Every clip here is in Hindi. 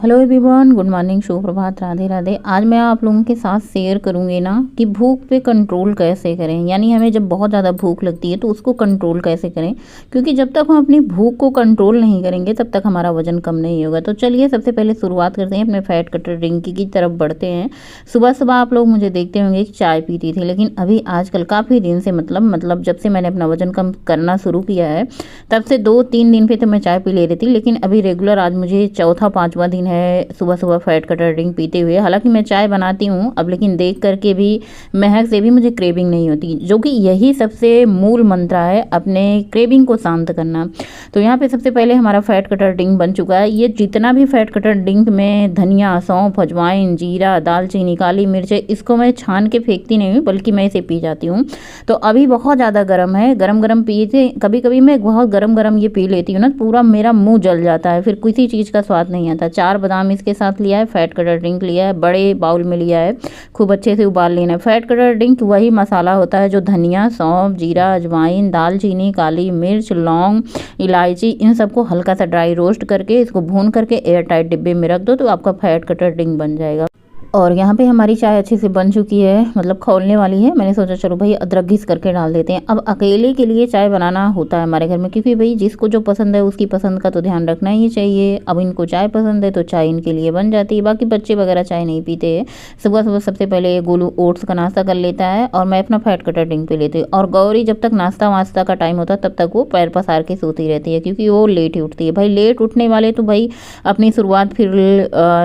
हेलो एवरीवन, गुड मॉर्निंग, शुभ प्रभात, राधे राधे। आज मैं आप लोगों के साथ शेयर करूंगी ना कि भूख पे कंट्रोल कैसे करें। यानी हमें जब बहुत ज़्यादा भूख लगती है तो उसको कंट्रोल कैसे करें, क्योंकि जब तक हम अपनी भूख को कंट्रोल नहीं करेंगे तब तक हमारा वजन कम नहीं होगा। तो चलिए सबसे पहले शुरुआत करते हैं, अपने फैट कटर ड्रिंक की तरफ बढ़ते हैं। सुबह सुबह आप लोग मुझे देखते होंगे कि चाय पीती थी, लेकिन अभी आजकल काफ़ी दिन से मतलब जब से मैंने अपना वजन कम करना शुरू किया है तब से 2-3 दिन पे तो मैं चाय पी ले रही थी, लेकिन अभी रेगुलर आज मुझे चौथा पाँचवा दिन है सुबह सुबह फैट कटर ड्रिंक पीते हुए। हालांकि मैं चाय बनाती हूँ अब, लेकिन देख करके भी महक से भी मुझे क्रेविंग नहीं होती, जो कि यही सबसे मूल मंत्र है अपने क्रेविंग को शांत करना। तो यहाँ पे सबसे पहले हमारा फैट कटर ड्रिंक बन चुका है। ये जितना भी फैट कटर ड्रिंक में धनिया, सौंफ, अजवाइन, जीरा, दालचीनी, काली मिर्च, इसको मैं छान के फेंकती नहीं हूँ, बल्कि मैं इसे पी जाती हूँ। तो अभी बहुत ज़्यादा गर्म है, गरम गरम पिए थे। कभी कभी मैं बहुत गरम गरम ये पी लेती हूँ ना, पूरा मेरा मुंह जल जाता है, फिर किसी चीज़ का स्वाद नहीं आता। 4 बादाम इसके साथ लिया है, फैट कटर ड्रिंक लिया है, बड़े बाउल में लिया है, खूब अच्छे से उबाल लेना है। फैट कटर ड्रिंक वही मसाला होता है जो धनिया, सौंफ, जीरा, अजवाइन, दालचीनी, काली मिर्च, लौंग, इलायची, इन सबको हल्का सा ड्राई रोस्ट करके इसको भून करके एयर टाइट डिब्बे में रख दो तो आपका फैट कटर ड्रिंक बन जाएगा। और यहाँ पे हमारी चाय अच्छे से बन चुकी है, मतलब खौलने वाली है। मैंने सोचा चलो भाई अदरक घिस करके डाल देते हैं। अब अकेले के लिए चाय बनाना होता है हमारे घर में, क्योंकि भाई जिसको जो पसंद है उसकी पसंद का तो ध्यान रखना ही चाहिए। अब इनको चाय पसंद है तो चाय इनके लिए बन जाती है, बाकी बच्चे वगैरह चाय नहीं पीते हैं। सुबह सुबह सबसे पहले गोलू ओट्स का नाश्ता कर लेता है और मैं अपना फैट कटर ड्रिंक पी लेती हूँ। और गौरी जब तक नाश्ता वास्ता का टाइम होता है तब तक वो पैर पसार के सोती रहती है, क्योंकि वो लेट ही उठती है। भाई लेट उठने वाले तो भाई अपनी शुरुआत फिर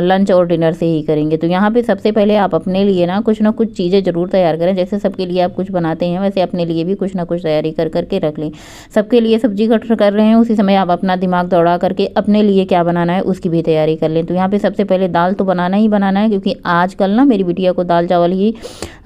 लंच और डिनर से ही करेंगे। तो यहाँ पे सबसे पहले आप अपने लिए ना कुछ चीज़ें ज़रूर तैयार करें। जैसे सबके लिए आप कुछ बनाते हैं, वैसे अपने लिए भी कुछ ना कुछ तैयारी कर करके रख लें। सबके लिए सब्जी कट कर रहे हैं, उसी समय आप अपना दिमाग दौड़ा करके अपने लिए क्या बनाना है उसकी भी तैयारी कर लें। तो यहाँ पे सबसे पहले दाल तो बनाना ही बनाना है, क्योंकि आजकल ना मेरी बिटिया को दाल चावल ही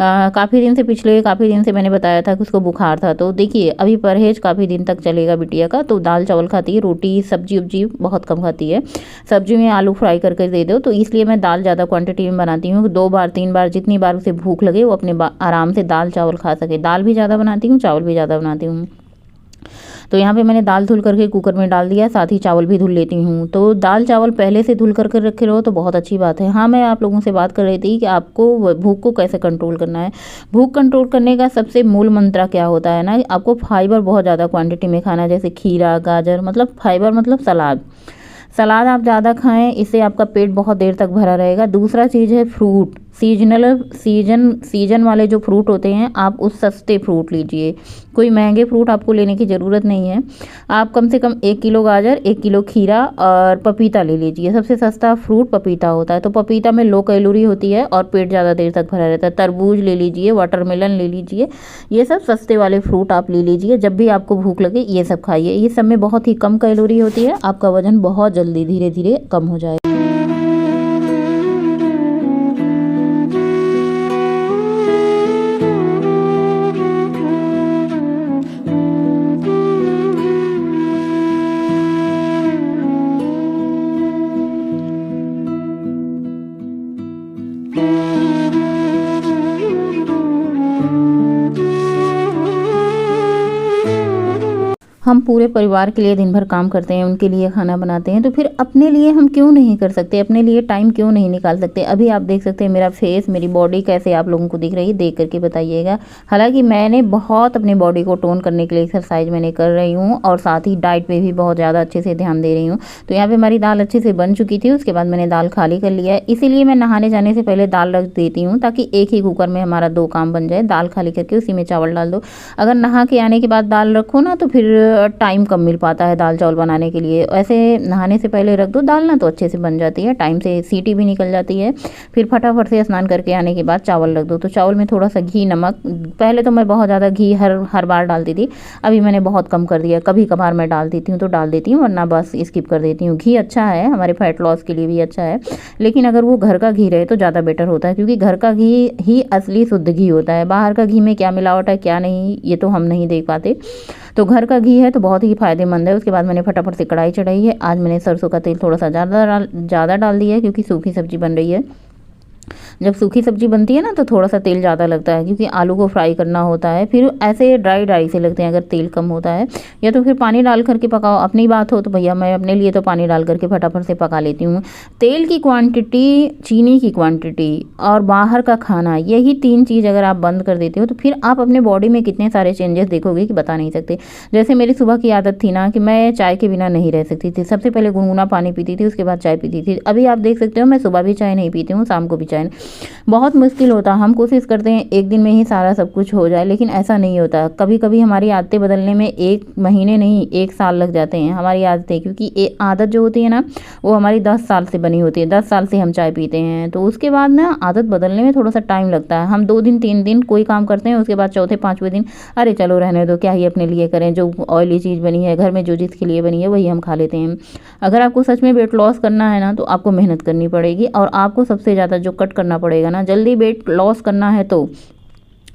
काफ़ी दिन से, पिछले काफ़ी दिन से मैंने बताया था कि उसको बुखार था। तो देखिए अभी परहेज काफ़ी दिन तक चलेगा बिटिया का। तो दाल चावल खाती है, रोटी सब्जी उब्जी बहुत कम खाती है। सब्जी में आलू फ्राई करके दे दो, तो इसलिए मैं दाल ज़्यादा क्वांटिटी में बनाती हूँ। 2 बार 3 बार जितनी बार उसे भूख लगे वो अपने आराम से दाल चावल खा सके। दाल भी ज़्यादा बनाती हूँ, चावल भी ज़्यादा बनाती हूँ। तो यहाँ पे मैंने दाल धुल करके कुकर में डाल दिया, साथ ही चावल भी धुल लेती हूँ। तो दाल चावल पहले से धुल करके रखे रहो तो बहुत अच्छी बात है। हाँ, मैं आप लोगों से बात कर रही थी कि आपको भूख को कैसे कंट्रोल करना है। भूख कंट्रोल करने का सबसे मूल मंत्र क्या होता है ना, आपको फाइबर बहुत ज़्यादा क्वांटिटी में खाना है। जैसे खीरा, गाजर, मतलब फाइबर मतलब सलाद। सलाद आप ज़्यादा खाएं, इससे आपका पेट बहुत देर तक भरा रहेगा। दूसरा चीज़ है फ्रूट, सीजन वाले जो फ्रूट होते हैं आप उस सस्ते फ्रूट लीजिए। कोई महंगे फ्रूट आपको लेने की ज़रूरत नहीं है। आप कम से कम 1 किलो गाजर, 1 किलो खीरा और पपीता ले लीजिए। सबसे सस्ता फ्रूट पपीता होता है। तो पपीता में लो कैलोरी होती है और पेट ज़्यादा देर तक भरा रहता है। तरबूज ले लीजिए, वाटरमेलन ले लीजिए, ये सब सस्ते वाले फ्रूट आप ले लीजिए। जब भी आपको भूख लगे ये सब खाइए। ये सब में बहुत ही कम कैलोरी होती है, आपका वजन बहुत जल्दी धीरे धीरे कम हो जाएगा। हम पूरे परिवार के लिए दिन भर काम करते हैं, उनके लिए खाना बनाते हैं, तो फिर अपने लिए हम क्यों नहीं कर सकते, अपने लिए टाइम क्यों नहीं निकाल सकते। अभी आप देख सकते हैं मेरा फेस, मेरी बॉडी कैसे आप लोगों को दिख रही है, देख करके बताइएगा। हालांकि मैंने बहुत अपनी बॉडी को टोन करने के लिए एक्सरसाइज मैंने कर रही हूँ और साथ ही डाइट पे भी बहुत ज़्यादा अच्छे से ध्यान दे रही हूँ। तो यहाँ पर हमारी दाल अच्छे से बन चुकी थी, उसके बाद मैंने दाल खाली कर लिया है। इसीलिए मैं नहाने जाने से पहले दाल रख देती हूँ, ताकि एक ही कुकर में हमारा 2 काम बन जाए। दाल खाली करके उसी में चावल डाल दो। अगर नहा के आने के बाद दाल रखो ना तो फिर टाइम कम मिल पाता है दाल चावल बनाने के लिए। ऐसे नहाने से पहले रख दो दाल ना तो अच्छे से बन जाती है, टाइम से सीटी भी निकल जाती है। फिर फटाफट से स्नान करके आने के बाद चावल रख दो। तो चावल में थोड़ा सा घी, नमक, पहले तो मैं बहुत ज़्यादा घी हर बार डालती थी, अभी मैंने बहुत कम कर दिया। कभी कभार मैं डाल देती हूँ तो डाल देती हूँ, वरना बस स्किप कर देती हूँ। घी अच्छा है, हमारे फैट लॉस के लिए भी अच्छा है, लेकिन अगर वो घर का घी रहे तो ज़्यादा बेटर होता है, क्योंकि घर का घी ही असली शुद्ध घी होता है। बाहर का घी में क्या मिलावट है क्या नहीं ये तो हम नहीं देख पाते। तो घर का घी है तो बहुत ही फ़ायदेमंद है। उसके बाद मैंने फटाफट से कढ़ाई चढ़ाई है। आज मैंने सरसों का तेल थोड़ा सा ज़्यादा डाल दिया है, क्योंकि सूखी सब्जी बन रही है। जब सूखी सब्जी बनती है ना तो थोड़ा सा तेल ज़्यादा लगता है, क्योंकि आलू को फ्राई करना होता है। फिर ऐसे ड्राई ड्राई से लगते हैं अगर तेल कम होता है, या तो फिर पानी डाल करके पकाओ। अपनी बात हो तो भैया मैं अपने लिए तो पानी डाल करके फटाफट से पका लेती हूँ। तेल की क्वांटिटी, चीनी की क्वांटिटी और बाहर का खाना, यही 3 चीज़ अगर आप बंद कर देते हो तो फिर आप अपने बॉडी में कितने सारे चेंजेस देखोगे कि बता नहीं सकते। जैसे मेरी सुबह की आदत थी ना कि मैं चाय के बिना नहीं रह सकती थी। सबसे पहले गुनगुना पानी पीती थी, उसके बाद चाय पीती थी। अभी आप देख सकते हो मैं सुबह भी चाय नहीं पीती हूँ, शाम को भी चाय नहीं। बहुत मुश्किल होता, हम कोशिश करते हैं एक दिन में ही सारा सब कुछ हो जाए, लेकिन ऐसा नहीं होता। कभी कभी हमारी आदतें बदलने में 1 महीने नहीं 1 साल लग जाते हैं हमारी आदतें, क्योंकि आदत जो होती है ना वो हमारी 10 साल से बनी होती है। 10 साल से हम चाय पीते हैं, तो उसके बाद ना आदत बदलने में थोड़ा सा टाइम लगता है। हम 2 दिन 3 दिन कोई काम करते हैं, उसके बाद चौथे 5वें दिन अरे चलो रहने दो, क्या ही अपने लिए करें, जो ऑयली चीज़ बनी है घर में, जो जिसके लिए बनी है वही हम खा लेते हैं। अगर आपको सच में वेट लॉस करना है ना तो आपको मेहनत करनी पड़ेगी, और आपको सबसे ज़्यादा जो कट करना पड़ेगा ना, जल्दी वेट लॉस करना है तो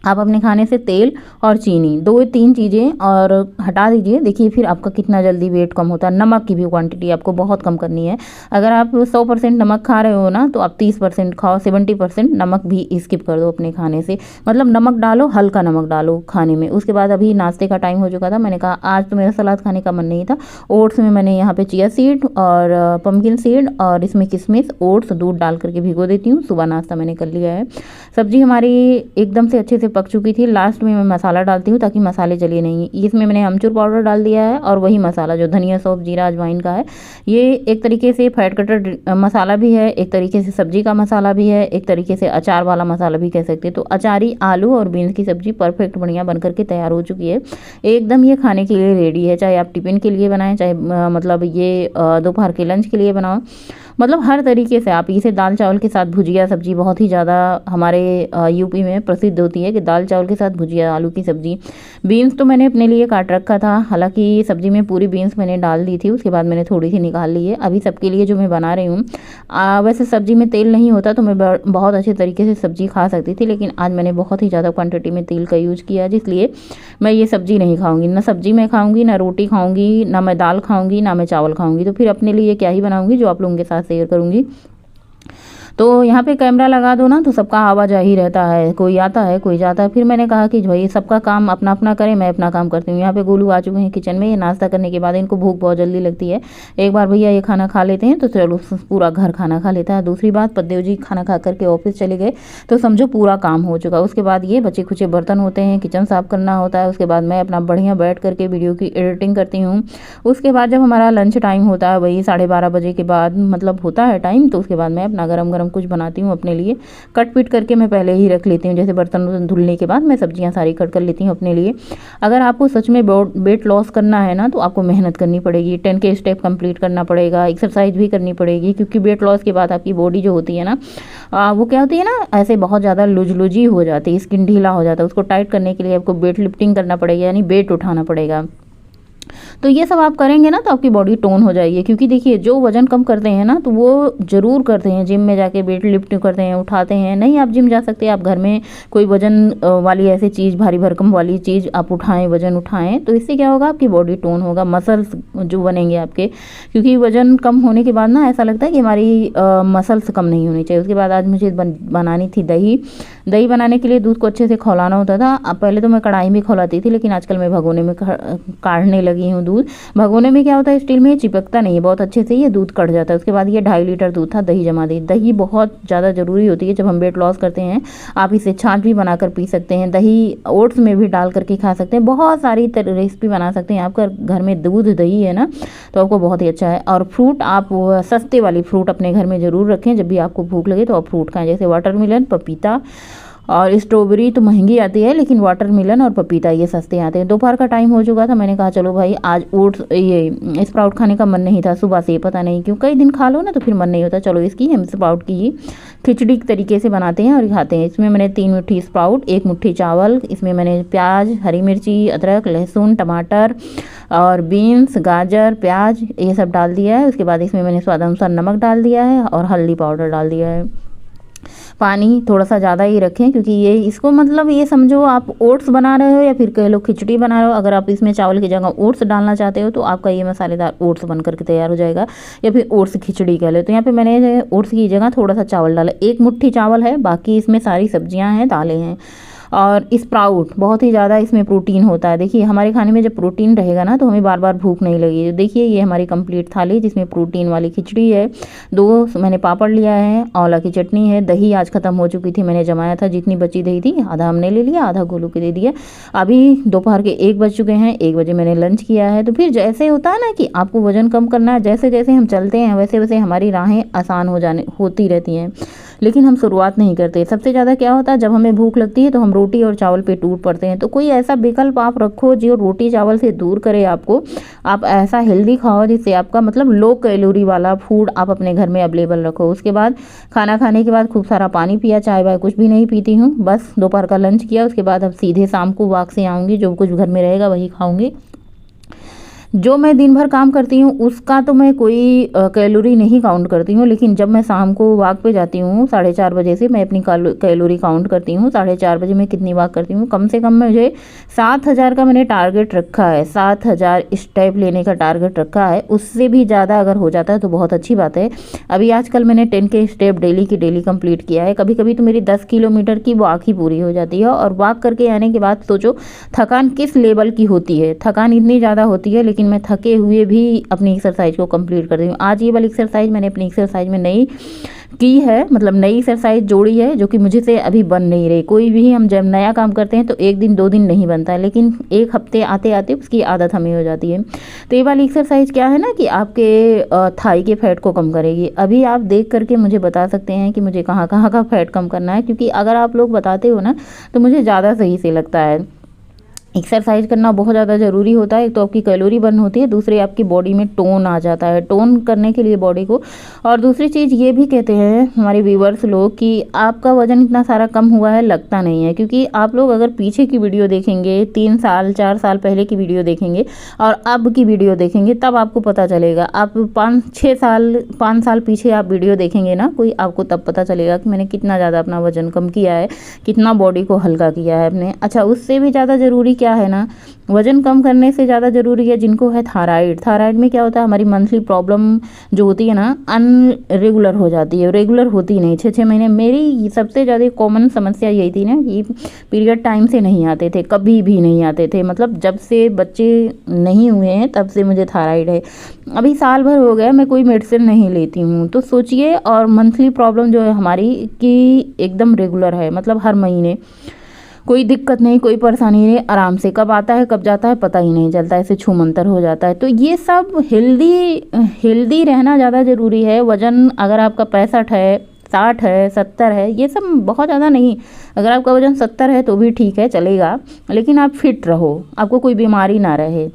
आप अपने खाने से तेल और चीनी 2-3 चीज़ें और हटा दीजिए। देखिए फिर आपका कितना जल्दी वेट कम होता है। नमक की भी क्वांटिटी आपको बहुत कम करनी है। अगर आप 100% नमक खा रहे हो ना तो आप 30% खाओ, 70% नमक भी स्किप कर दो अपने खाने से। मतलब नमक डालो, हल्का नमक डालो खाने में। उसके बाद अभी नाश्ते का टाइम हो चुका था, मैंने कहा आज तो मेरा सलाद खाने का मन नहीं था। ओट्स में मैंने यहाँ पे चिया सीड और पम्पकिन सीड और इसमें किशमिश, ओट्स दूध डाल करके भिगो देती हूँ। सुबह नाश्ता मैंने कर लिया है। सब्जी हमारी एकदम से अच्छे से पक चुकी थी। लास्ट में मैं मसाला डालती हूँ ताकि मसाले जले नहीं। इसमें मैंने अमचूर पाउडर डाल दिया है और वही मसाला जो धनिया, सौंफ, जीरा, अजवाइन का है। ये एक तरीके से फैट कटर मसाला भी है, एक तरीके से सब्जी का मसाला भी है, एक तरीके से अचार वाला मसाला भी कह सकते हैं। तो अचारी आलू और बीन्स की सब्जी परफेक्ट बढ़िया बन करके तैयार हो चुकी है। एकदम ये खाने के लिए रेडी है, चाहे आप टिफ़िन के लिए बनाएं, चाहे मतलब ये दोपहर के लंच के लिए बनाओ। मतलब हर तरीके से आप इसे दाल चावल के साथ भुजिया सब्जी बहुत ही ज़्यादा हमारे यूपी में प्रसिद्ध होती है कि दाल चावल के साथ भुजिया आलू की सब्जी। बीन्स तो मैंने अपने लिए काट रखा था, हालांकि सब्जी में पूरी बीन्स मैंने डाल दी थी, उसके बाद मैंने थोड़ी सी निकाल ली है। अभी सबके लिए जो मैं बना रही हूँ, वैसे सब्जी में तेल नहीं होता तो मैं बहुत अच्छे तरीके से सब्जी खा सकती थी, लेकिन आज मैंने बहुत ही ज़्यादा क्वान्टिटी में तेल का यूज़ किया, जिसलिए मैं ये सब्जी नहीं खाऊंगी। ना सब्जी मैं खाऊंगी, ना रोटी खाऊंगी, ना मैं दाल खाऊंगी, ना मैं चावल खाऊंगी। तो फिर अपने लिए क्या ही बनाऊंगी जो आप लोगों के साथ शेयर करूंगी। तो यहाँ पे कैमरा लगा दो ना तो सबका आवाजाही रहता है, कोई आता है कोई जाता है। फिर मैंने कहा कि भाई सबका काम अपना अपना करें, मैं अपना काम करती हूँ। यहाँ पे गोलू आ चुके हैं किचन में। ये नाश्ता करने के बाद इनको भूख बहुत जल्दी लगती है। एक बार भैया ये खाना खा लेते हैं तो चलो पूरा घर खाना खा लेता है। दूसरी बात, पद्देव जी खाना खा करके ऑफिस चले गए तो समझो पूरा काम हो चुका। उसके बाद ये बचे खुचे बर्तन होते हैं, किचन साफ करना होता है। उसके बाद मैं अपना बढ़िया बैठ करके वीडियो की एडिटिंग करती हूँ। उसके बाद जब हमारा लंच टाइम होता है, वही 12:30 बजे के बाद मतलब होता है टाइम, तो उसके बाद मैं अपना गरम गरम कुछ बनाती हूँ अपने लिए। कट पीट करके मैं पहले ही रख लेती हूँ, जैसे बर्तन धुलने के बाद मैं सब्जियाँ सारी कट कर लेती हूँ अपने लिए। अगर आपको सच में वेट लॉस करना है ना तो आपको मेहनत करनी पड़ेगी, 10 के स्टेप कंप्लीट करना पड़ेगा, एक्सरसाइज भी करनी पड़ेगी। क्योंकि वेट लॉस के बाद आपकी बॉडी जो होती है ना वो क्या होती है ना, ऐसे बहुत ज़्यादा लुजी हो जाती है, स्किन ढीला हो जाता है। उसको टाइट करने के लिए आपको वेट लिफ्टिंग करना पड़ेगा, यानी वेट उठाना पड़ेगा। तो ये सब आप करेंगे ना तो आपकी बॉडी टोन हो जाएगी। क्योंकि देखिए जो वजन कम करते हैं ना तो वो ज़रूर करते हैं जिम में जाके वेट लिफ्ट करते हैं, उठाते हैं। नहीं आप जिम जा सकते, आप घर में कोई वजन वाली ऐसी चीज़, भारी भरकम वाली चीज़ आप उठाएं, वजन उठाएं। तो इससे क्या होगा, आपकी बॉडी टोन होगा, मसल्स जो बनेंगे आपके। क्योंकि वजन कम होने के बाद ना ऐसा लगता है कि हमारी मसल्स कम नहीं होनी चाहिए। उसके बाद आज मुझे बनानी थी दही। दही बनाने के लिए दूध को अच्छे से खौलाना होता था। अब पहले तो मैं कढ़ाई में खौलाती थी, लेकिन आजकल मैं भगोने में काढ़ने लगी हूँ दूध। भगोने में क्या होता है, स्टील में चिपकता नहीं है बहुत अच्छे से, ये दूध कट जाता है। उसके बाद ये 2.5 लीटर दूध था, दही जमा दी। दही बहुत ज़्यादा ज़रूरी होती है जब हम वेट लॉस करते हैं। आप इसे छाछ भी बनाकर पी सकते हैं, दही ओट्स में भी डाल करके खा सकते हैं, बहुत सारी रेसिपी बना सकते हैं। आपका घर में दूध दही है ना तो आपको बहुत ही अच्छा है। और फ्रूट आप सस्ते वाली फ्रूट अपने घर में ज़रूर रखें। जब भी आपको भूख लगे तो आप फ्रूट खाएं, जैसे वाटरमेलन, पपीता और स्ट्रॉबेरी तो महंगी आती है, लेकिन वाटरमेलन और पपीता ये सस्ते आते हैं। दोपहर का टाइम हो चुका था, मैंने कहा चलो भाई आज ओट्स ये स्प्राउट खाने का मन नहीं था सुबह से, पता नहीं क्यों, कई दिन खा लो ना तो फिर मन नहीं होता। चलो इसकी हम स्प्राउट की ही खिचड़ी तरीके से बनाते हैं और खाते हैं। इसमें मैंने 3 मुट्ठी स्प्राउट, 1 मुट्ठी चावल, इसमें मैंने प्याज, हरी मिर्ची, अदरक, लहसुन, टमाटर और बीन्स, गाजर, प्याज ये सब डाल दिया है। उसके बाद इसमें मैंने स्वाद अनुसार नमक डाल दिया है और हल्दी पाउडर डाल दिया है। पानी थोड़ा सा ज़्यादा ही रखें, क्योंकि ये इसको मतलब ये समझो आप ओट्स बना रहे हो या फिर कह लो खिचड़ी बना रहे हो। अगर आप इसमें चावल की जगह ओट्स डालना चाहते हो तो आपका ये मसालेदार ओट्स बन करके तैयार हो जाएगा, या फिर ओट्स खिचड़ी कह लो। तो यहाँ पे मैंने ओट्स की जगह थोड़ा सा चावल डाला, 1 मुट्ठी चावल है, बाकी इसमें सारी सब्जियाँ हैं, दालें हैं। और स्प्राउट बहुत ही ज़्यादा इसमें प्रोटीन होता है। देखिए हमारे खाने में जब प्रोटीन रहेगा ना तो हमें बार बार भूख नहीं लगेगी। देखिए ये हमारी कंप्लीट थाली जिसमें प्रोटीन वाली खिचड़ी है, 2 मैंने पापड़ लिया है, आंवला की चटनी है, दही आज ख़त्म हो चुकी थी, मैंने जमाया था, जितनी बची दही थी आधा हमने ले लिया, आधा गोलू को दे दिया। अभी दोपहर के 1 बज चुके हैं, 1 बजे मैंने लंच किया है। तो फिर जैसे होता है ना कि आपको वज़न कम करना है, जैसे जैसे हम चलते हैं वैसे वैसे हमारी राहें आसान होती रहती हैं, लेकिन हम शुरुआत नहीं करते। सबसे ज़्यादा क्या होता है, जब हमें भूख लगती है तो हम रोटी और चावल पे टूट पड़ते हैं। तो कोई ऐसा विकल्प आप रखो जो रोटी चावल से दूर करे आपको। आप ऐसा हेल्दी खाओ जिससे आपका मतलब लो कैलोरी वाला फूड आप अपने घर में अवेलेबल रखो। उसके बाद खाना खाने के बाद खूब सारा पानी पिया, चाय वाय कुछ भी नहीं पीती हूँ, बस दोपहर का लंच किया। उसके बाद अब सीधे शाम को वॉक से आऊँगी, जो कुछ घर में रहेगा वही खाऊँगी। जो मैं दिन भर काम करती हूँ उसका तो मैं कोई कैलोरी नहीं काउंट करती हूँ, लेकिन जब मैं शाम को वॉक पे जाती हूँ 4:30 बजे से, मैं अपनी कैलोरी काउंट करती हूँ। 4:30 बजे मैं कितनी वॉक करती हूँ, कम से कम मुझे 7,000 का मैंने टारगेट रखा है, 7,000 स्टेप लेने का टारगेट रखा है। उससे भी ज़्यादा अगर हो जाता है तो बहुत अच्छी बात है। अभी आजकल मैंने 10 के स्टेप डेली की डेली कंप्लीट किया है। कभी कभी तो मेरी 10 किलोमीटर की वॉक ही पूरी हो जाती है। और वॉक करके आने के बाद सोचो थकान किस लेवल की होती है, थकान इतनी ज़्यादा होती है, लेकिन मैं थके हुए भी अपनी एक्सरसाइज को कंप्लीट करती हूँ। आज ये वाली एक्सरसाइज मैंने अपनी एक्सरसाइज में नई की है, मतलब नई एक्सरसाइज जोड़ी है, जो कि मुझे से अभी बन नहीं रही। कोई भी हम जब नया काम करते हैं तो 1 दिन 2 दिन नहीं बनता है, लेकिन 1 हफ्ते आते आते उसकी आदत हमें हो जाती है। तो ये वाली एक्सरसाइज क्या है ना कि आपके थाई के फैट को कम करेगी। अभी आप देख करके मुझे बता सकते हैं कि मुझे कहाँ कहाँ का फैट कम करना है, क्योंकि अगर आप लोग बताते हो ना तो मुझे ज़्यादा सही से लगता है। एक्सरसाइज करना बहुत ज़्यादा ज़रूरी होता है। एक तो आपकी कैलोरी बर्न होती है, दूसरी आपकी बॉडी में टोन आ जाता है, टोन करने के लिए बॉडी को। और दूसरी चीज़ ये भी कहते हैं हमारे व्यूवर्स लोग कि आपका वज़न इतना सारा कम हुआ है लगता नहीं है, क्योंकि आप लोग अगर पीछे की वीडियो देखेंगे, 3 साल 4 साल पहले की वीडियो देखेंगे और अब की वीडियो देखेंगे, तब आपको पता चलेगा। आप 5 साल पीछे आप वीडियो देखेंगे ना कोई, आपको तब पता चलेगा कि मैंने कितना ज़्यादा अपना वज़न कम किया है, कितना बॉडी को हल्का किया है अपने। अच्छा, उससे भी ज़्यादा ज़रूरी क्या है ना, वज़न कम करने से ज़्यादा ज़रूरी है जिनको है थायराइड। थायराइड में क्या होता है, हमारी मंथली प्रॉब्लम जो होती है ना अनरेगुलर हो जाती है, रेगुलर होती नहीं। 6-6 महीने मेरी सबसे ज़्यादा कॉमन समस्या यही थी ना कि पीरियड टाइम से नहीं आते थे, कभी भी नहीं आते थे। मतलब जब से बच्चे नहीं हुए हैं तब से मुझे थायराइड है। अभी साल भर हो गया मैं कोई मेडिसिन नहीं लेती हूँ, तो सोचिए। और मंथली प्रॉब्लम जो है हमारी कि एकदम रेगुलर है, मतलब हर महीने कोई दिक्कत नहीं, कोई परेशानी नहीं, आराम से कब आता है कब जाता है पता ही नहीं चलता, ऐसे छूमंतर हो जाता है। तो ये सब हेल्दी रहना ज़्यादा ज़रूरी है। वज़न अगर आपका 65 है, 60 है, 70 है, ये सब बहुत ज़्यादा नहीं। अगर आपका वज़न 70 है तो भी ठीक है, चलेगा, लेकिन आप फिट रहो, आपको कोई बीमारी ना रहे,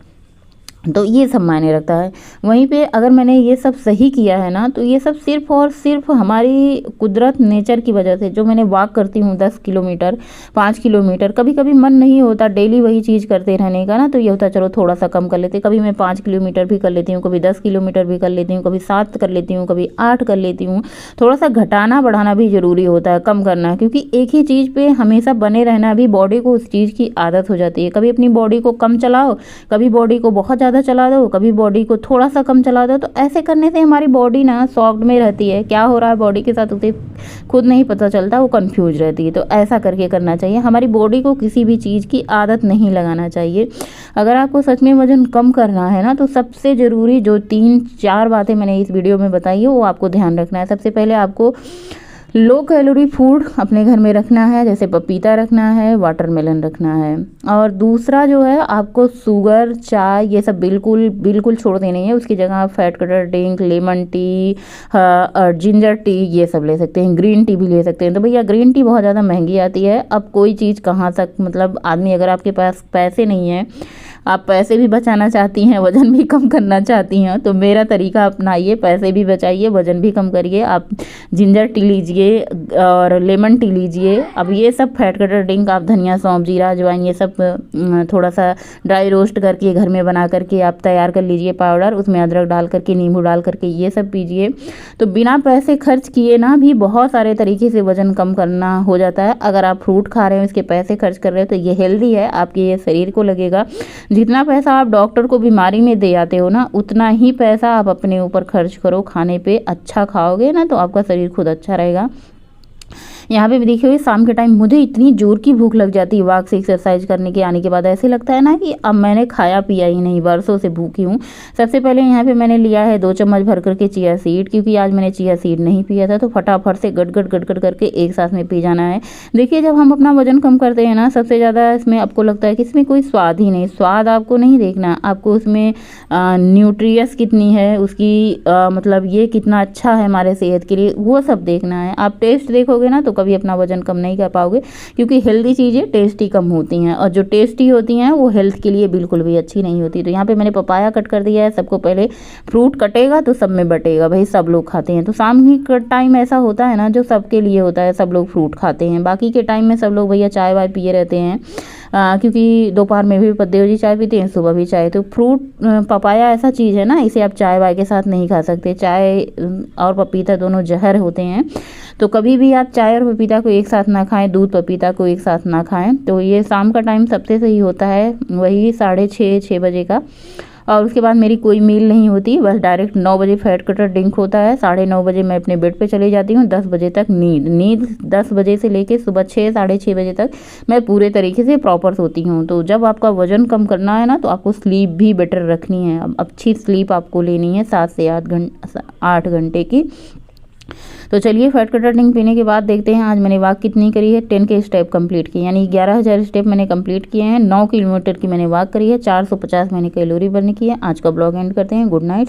तो ये सब मायने रखता है। वहीं पे अगर मैंने ये सब सही किया है ना, तो ये सब सिर्फ़ और सिर्फ हमारी कुदरत नेचर की वजह से। जो मैंने वॉक करती हूँ 10 किलोमीटर 5 किलोमीटर, कभी कभी मन नहीं होता डेली वही चीज़ करते रहने का ना, तो ये होता है चलो थोड़ा सा कम कर लेते। कभी मैं 5 किलोमीटर भी कर लेती हूँ, कभी 10 किलोमीटर भी कर लेती हूँ, कभी 7 कर लेती हूँ, कभी 8 कर लेती हूँ। थोड़ा सा घटाना बढ़ाना भी ज़रूरी होता है, कम करना, क्योंकि एक ही चीज़ पे हमेशा बने रहना भी बॉडी को उस चीज़ की आदत हो जाती है। कभी अपनी बॉडी को कम चलाओ, कभी बॉडी को बहुत ज़्यादा चला दो, कभी बॉडी को थोड़ा सा कम चला दो। तो ऐसे करने से हमारी बॉडी ना सॉफ्ट में रहती है, क्या हो रहा है बॉडी के साथ उसे खुद नहीं पता चलता, वो कंफ्यूज रहती है। तो ऐसा करके करना चाहिए। हमारी बॉडी को किसी भी चीज़ की आदत नहीं लगाना चाहिए। अगर आपको सच में वजन कम करना है ना, तो सबसे ज़रूरी जो 3-4 बातें मैंने इस वीडियो में बताई है वो आपको ध्यान रखना है। सबसे पहले आपको लो कैलोरी फूड अपने घर में रखना है, जैसे पपीता रखना है, वाटरमेलन रखना है। और दूसरा जो है, आपको शुगर, चाय ये सब बिल्कुल बिल्कुल छोड़ देनी है। उसकी जगह आप fat cutter drink, lemon tea और जिंजर टी ये सब ले सकते हैं, ग्रीन टी भी ले सकते हैं। तो भैया ग्रीन टी बहुत ज़्यादा महंगी आती है। अब कोई चीज़ कहाँ तक, मतलब आदमी, अगर आपके पास पैसे नहीं है, आप पैसे भी बचाना चाहती हैं, वज़न भी कम करना चाहती हैं, तो मेरा तरीका अपनाइए, पैसे भी बचाइए, वज़न भी कम करिए। आप जिंजर टी लीजिए और लेमन टी लीजिए। अब ये सब फैट कटर ड्रिंक आप धनिया, सौंफ, जीरा, अजवाइन ये सब थोड़ा सा ड्राई रोस्ट करके घर में बना करके आप तैयार कर लीजिए पाउडर, उसमें अदरक डाल करके, नींबू डाल करके ये सब पीजिए। तो बिना पैसे खर्च किए ना भी बहुत सारे तरीके से वज़न कम करना हो जाता है। अगर आप फ्रूट खा रहे हो, इसके पैसे खर्च कर रहे हो, तो ये हेल्दी है, आपके ये शरीर को लगेगा। जितना पैसा आप डॉक्टर को बीमारी में दे आते हो ना, उतना ही पैसा आप अपने ऊपर खर्च करो खाने पे। अच्छा खाओगे ना तो आपका शरीर खुद अच्छा रहेगा। यहाँ पे भी देखिए शाम के टाइम मुझे इतनी जोर की भूख लग जाती है वॉक से एक्सरसाइज करने के आने के बाद। ऐसे लगता है ना कि अब मैंने खाया पिया ही नहीं, बरसों से भूखी हूँ। सबसे पहले यहाँ पे मैंने लिया है 2 चम्मच भर करके चिया सीड, क्योंकि आज मैंने चिया सीड नहीं पिया था, तो फटाफट से गट करके एक साथ में पी जाना है। देखिए जब हम अपना वजन कम करते हैं ना, सबसे ज़्यादा इसमें आपको लगता है कि इसमें कोई स्वाद ही नहीं। स्वाद आपको नहीं देखना, आपको उसमें न्यूट्रियस कितनी है उसकी, मतलब ये कितना अच्छा है हमारे सेहत के लिए, वो सब देखना है। आप टेस्ट देखोगे ना तो कभी अपना वजन कम नहीं कर पाओगे, क्योंकि हेल्दी चीज़ें टेस्टी कम होती हैं, और जो टेस्टी होती हैं वो हेल्थ के लिए बिल्कुल भी अच्छी नहीं होती। तो यहाँ पे मैंने पपाया कट कर दिया है। सबको पहले फ्रूट कटेगा तो सब में बटेगा, भाई सब लोग खाते हैं। तो शाम की टाइम ऐसा होता है ना जो सबके लिए होता है, सब लोग फ्रूट खाते हैं। बाकी के टाइम में सब लोग भैया चाय वाय पिए रहते हैं, क्योंकि दोपहर में भी पद्देव जी चाय पीते हैं, सुबह भी चाय। तो फ्रूट पपाया ऐसा चीज़ है ना, इसे आप चाय वाय के साथ नहीं खा सकते। चाय और पपीता दोनों जहर होते हैं, तो कभी भी आप चाय और पपीता को एक साथ ना खाएं, दूध पपीता को एक साथ ना खाएं। तो ये शाम का टाइम सबसे सही होता है, वही 6:30 बजे का। और उसके बाद मेरी कोई मील नहीं होती, बस डायरेक्ट 9 बजे फैट कटर ड्रिंक होता है। 9:30 बजे मैं अपने बेड पे चली जाती हूँ। 10 बजे तक नींद 10 बजे से लेके सुबह 6 साढ़े 6 बजे तक मैं पूरे तरीके से प्रॉपर सोती हूँ। तो जब आपका वजन कम करना है ना, तो आपको स्लीप भी बेटर रखनी है। अब अच्छी स्लीप आपको लेनी है 7 से 8 घंटे की। तो चलिए फैट कटर ड्रिंक पीने के बाद देखते हैं आज मैंने वॉक कितनी करी है। 10 के स्टेप कंप्लीट किए, यानी 11,000 स्टेप मैंने कंप्लीट किए हैं। 9 किलोमीटर की मैंने वॉक करी है, 450 मैंने कैलोरी बर्न की है। आज का ब्लॉग एंड करते हैं। Good night.